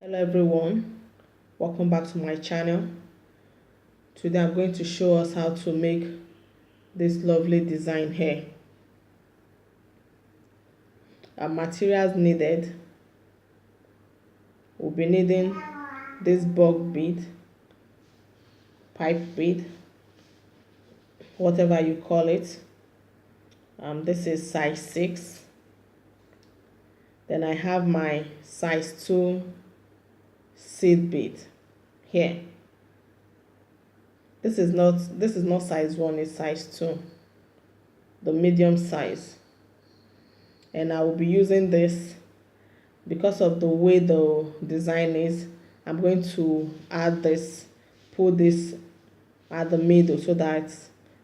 Hello everyone, welcome back to my channel. Today I'm going to show us how to make this lovely design here. Our materials needed, we'll be needing this bugle bead, pipe bead, whatever you call it. This is size 6. Then I have my size 2 seed bead here. This is not size 1, it's size 2, the medium size. And I will be using this because of the way the design is. I'm going to add this, put this at the middle so that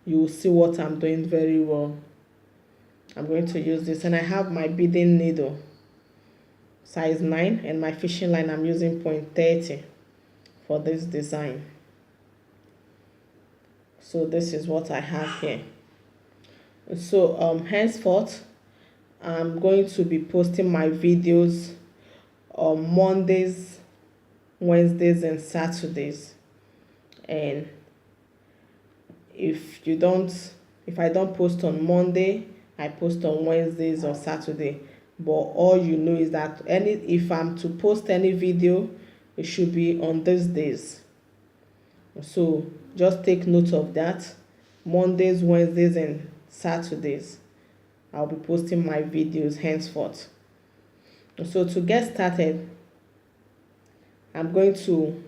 you will see what I'm doing very well. I'm going to use this, and I have my beading needle size 9, and my fishing line I'm using 0.30 for this design. So this is what I have here. So henceforth I'm going to be posting my videos on Mondays, Wednesdays and Saturdays. And if I don't post on Monday, I post on Wednesdays or Saturday. But all you know is that if I'm to post any video, it should be on these days. So just take note of that. Mondays, Wednesdays and Saturdays, I'll be posting my videos henceforth. So to get started, I'm going to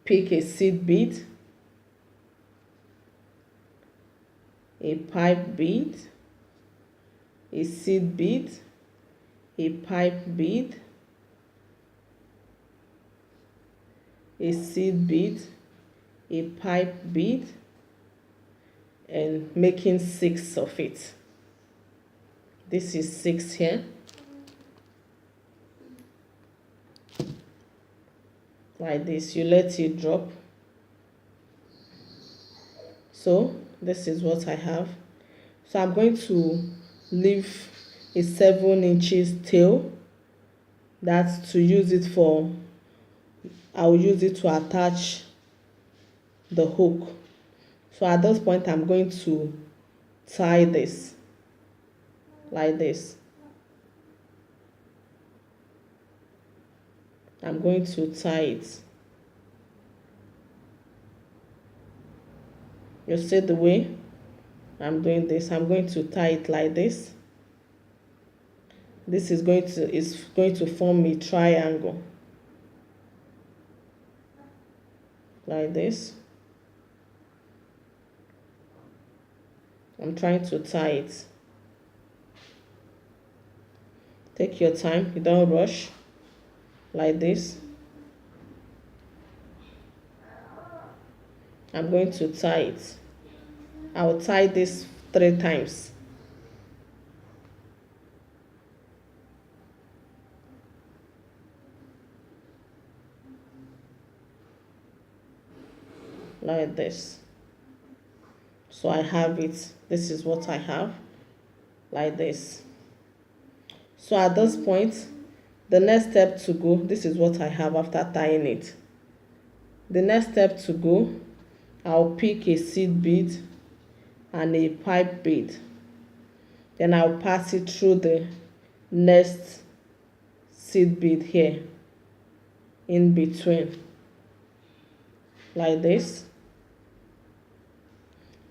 pick a seed bead, a pipe bead, a seed bead, a pipe bead, a seed bead, a pipe bead, and making 6 of it. This is 6 here. Like this, you let it drop. So this is what I have. So I'm going to leave a 7 inches tail. That's to use it for, I will use it to attach the hook. So at this point I'm going to tie this like this. I'm going to tie it. You see the way I'm doing this? I'm going to tie it like this. This is going to form a triangle like this. I'm trying to tie it. Take your time, you don't rush. Like this. I'm going to tie it. I will tie this 3 times. Like this. So I have it. This is what I have. Like this. So at this point, the next step to go, this is what I have after tying it. The next step to go, I'll pick a seed bead and a pipe bead. Then I'll pass it through the next seed bead here, in between, like this.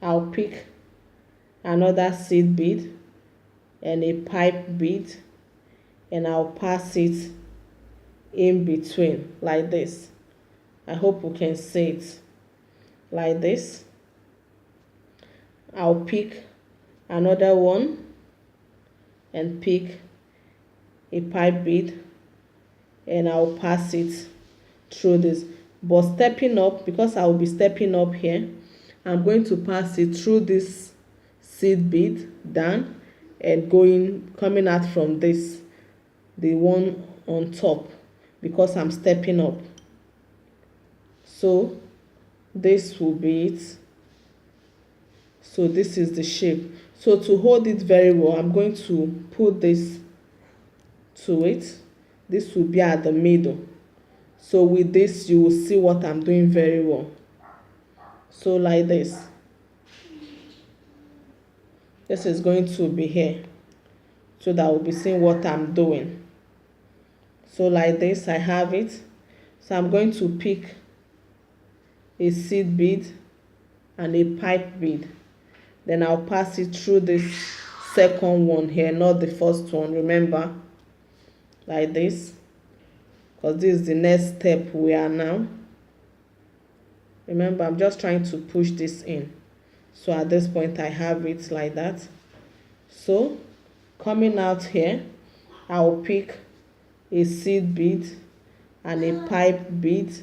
I'll pick another seed bead and a pipe bead, and I'll pass it in between like this. I hope you can see it like this. I'll pick another one and pick a pipe bead, and I'll pass it through this. But stepping up, because I will be stepping up here, I'm going to pass it through this seed bead down and coming out from this, the one on top, because I'm stepping up. So this will be it. So this is the shape. So to hold it very well, I'm going to put this to it this will be at the middle. So with this you will see what I'm doing very well. So like this is going to be here, so that we'll be seeing what I'm doing. So like this I have it. So I'm going to pick a seed bead and a pipe bead, then I'll pass it through this second one here, not the first one, remember, like this, because this is the next step we are now. Remember, I'm just trying to push this in. So at this point I have it like that. So coming out here, I'll pick a seed bead and a pipe bead,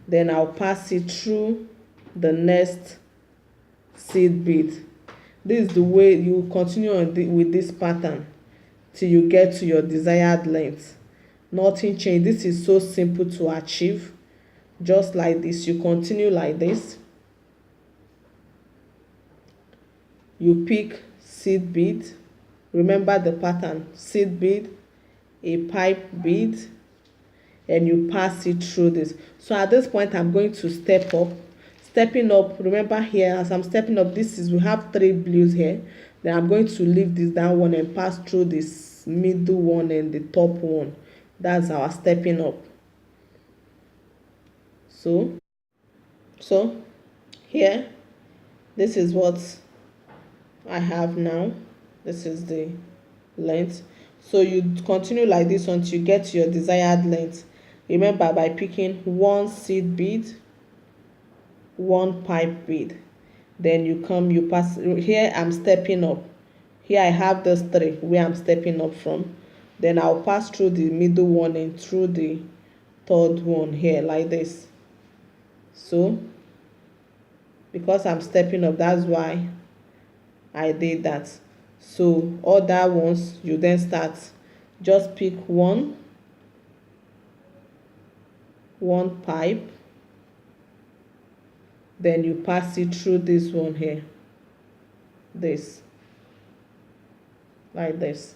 then I'll pass it through the next seed bead. This is the way you continue on with this pattern till you get to your desired length. Nothing changed. This is so simple to achieve. Just like this, you continue like this. You pick seed bead, remember the pattern, seed bead, a pipe bead, and you pass it through this. So at this point I'm going to step up. Stepping up, remember here, as I'm stepping up, this is, we have 3 blues here. Then I'm going to leave this down one and pass through this middle one and the top one. That's our stepping up. So here, this is what I have now. This is the length. So you continue like this until you get to your desired length. Remember, by picking 1 seed bead, 1 pipe bead, then you come, you pass. Here I'm stepping up. Here I have those 3 where I'm stepping up from. Then I'll pass through the middle one and through the third one here like this. So because I'm stepping up, that's why I did that. So other ones you then start, just pick one pipe, then you pass it through this one here, this, like this.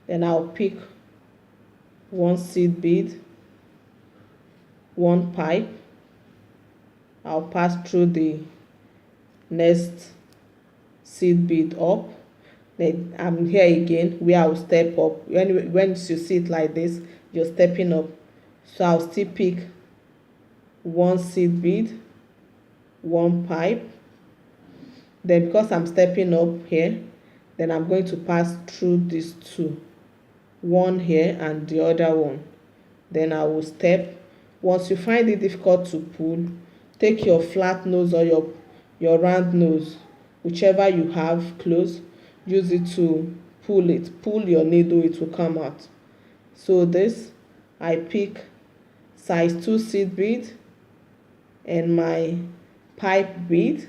Then I'll pick 1 seed bead, 1 pipe, I'll pass through the next seed bead up. Then I'm here again where I'll step up. When you see it like this, you're stepping up. So I'll still pick 1 seed bead, 1 pipe. Then because I'm stepping up here, then I'm going to pass through these 2, one here and the other one. Then I will step. Once you find it difficult to pull, take your flat nose or your round nose, whichever you have close, use it to pull it. Pull your needle, it will come out. So this, I pick size 2 seed bead and my pipe bead,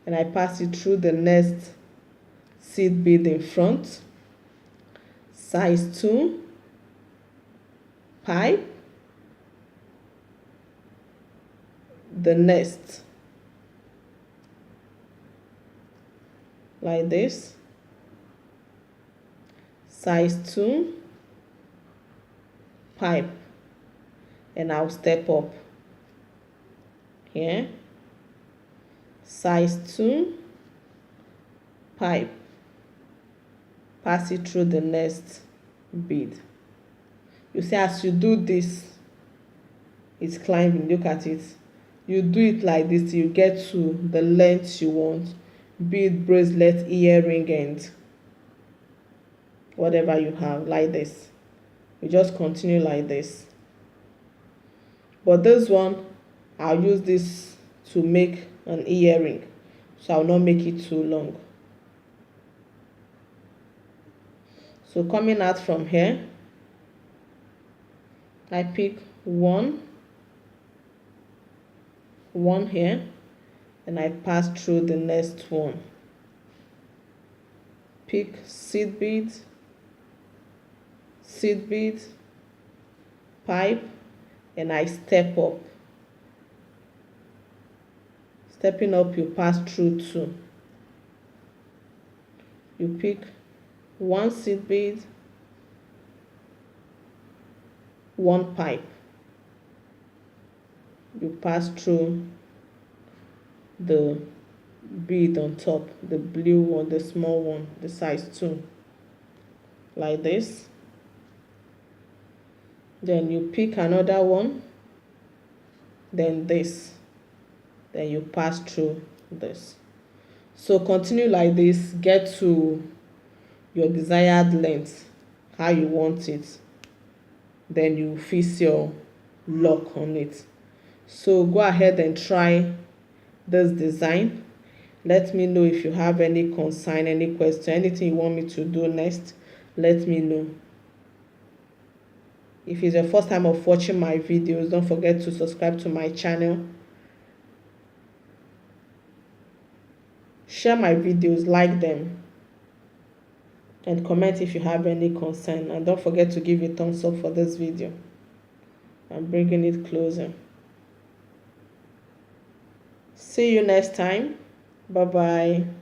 and I pass it through the next seed bead in front, size 2 pipe, the next, like this, size 2 pipe, and I'll step up here, size 2 pipe, pass it through the next bead. You see, as you do this, it's climbing. Look at it. You do it like this till you get to the length you want, bead, bracelet, earring, and whatever you have, like this. You just continue like this. But this one, I'll use this to make an earring, so I'll not make it too long. So coming out from here, I pick one here, and I pass through the next one. Pick seed bead, pipe, and I step up. Stepping up, you pass through 2. You pick one seed bead, one pipe. You pass through the bead on top, the blue one, the small one, the size 2, like this. Then you pick another one, then this, then you pass through this. So continue like this, get to your desired length, how you want it, then you fix your lock on it. So go ahead and try this design. Let me know if you have any concern, any question, anything you want me to do next. Let me know. If it's your first time of watching my videos, don't forget to subscribe to my channel. Share my videos, like them, and comment if you have any concern. And don't forget to give a thumbs up for this video. I'm bringing it closer. See you next time. Bye bye.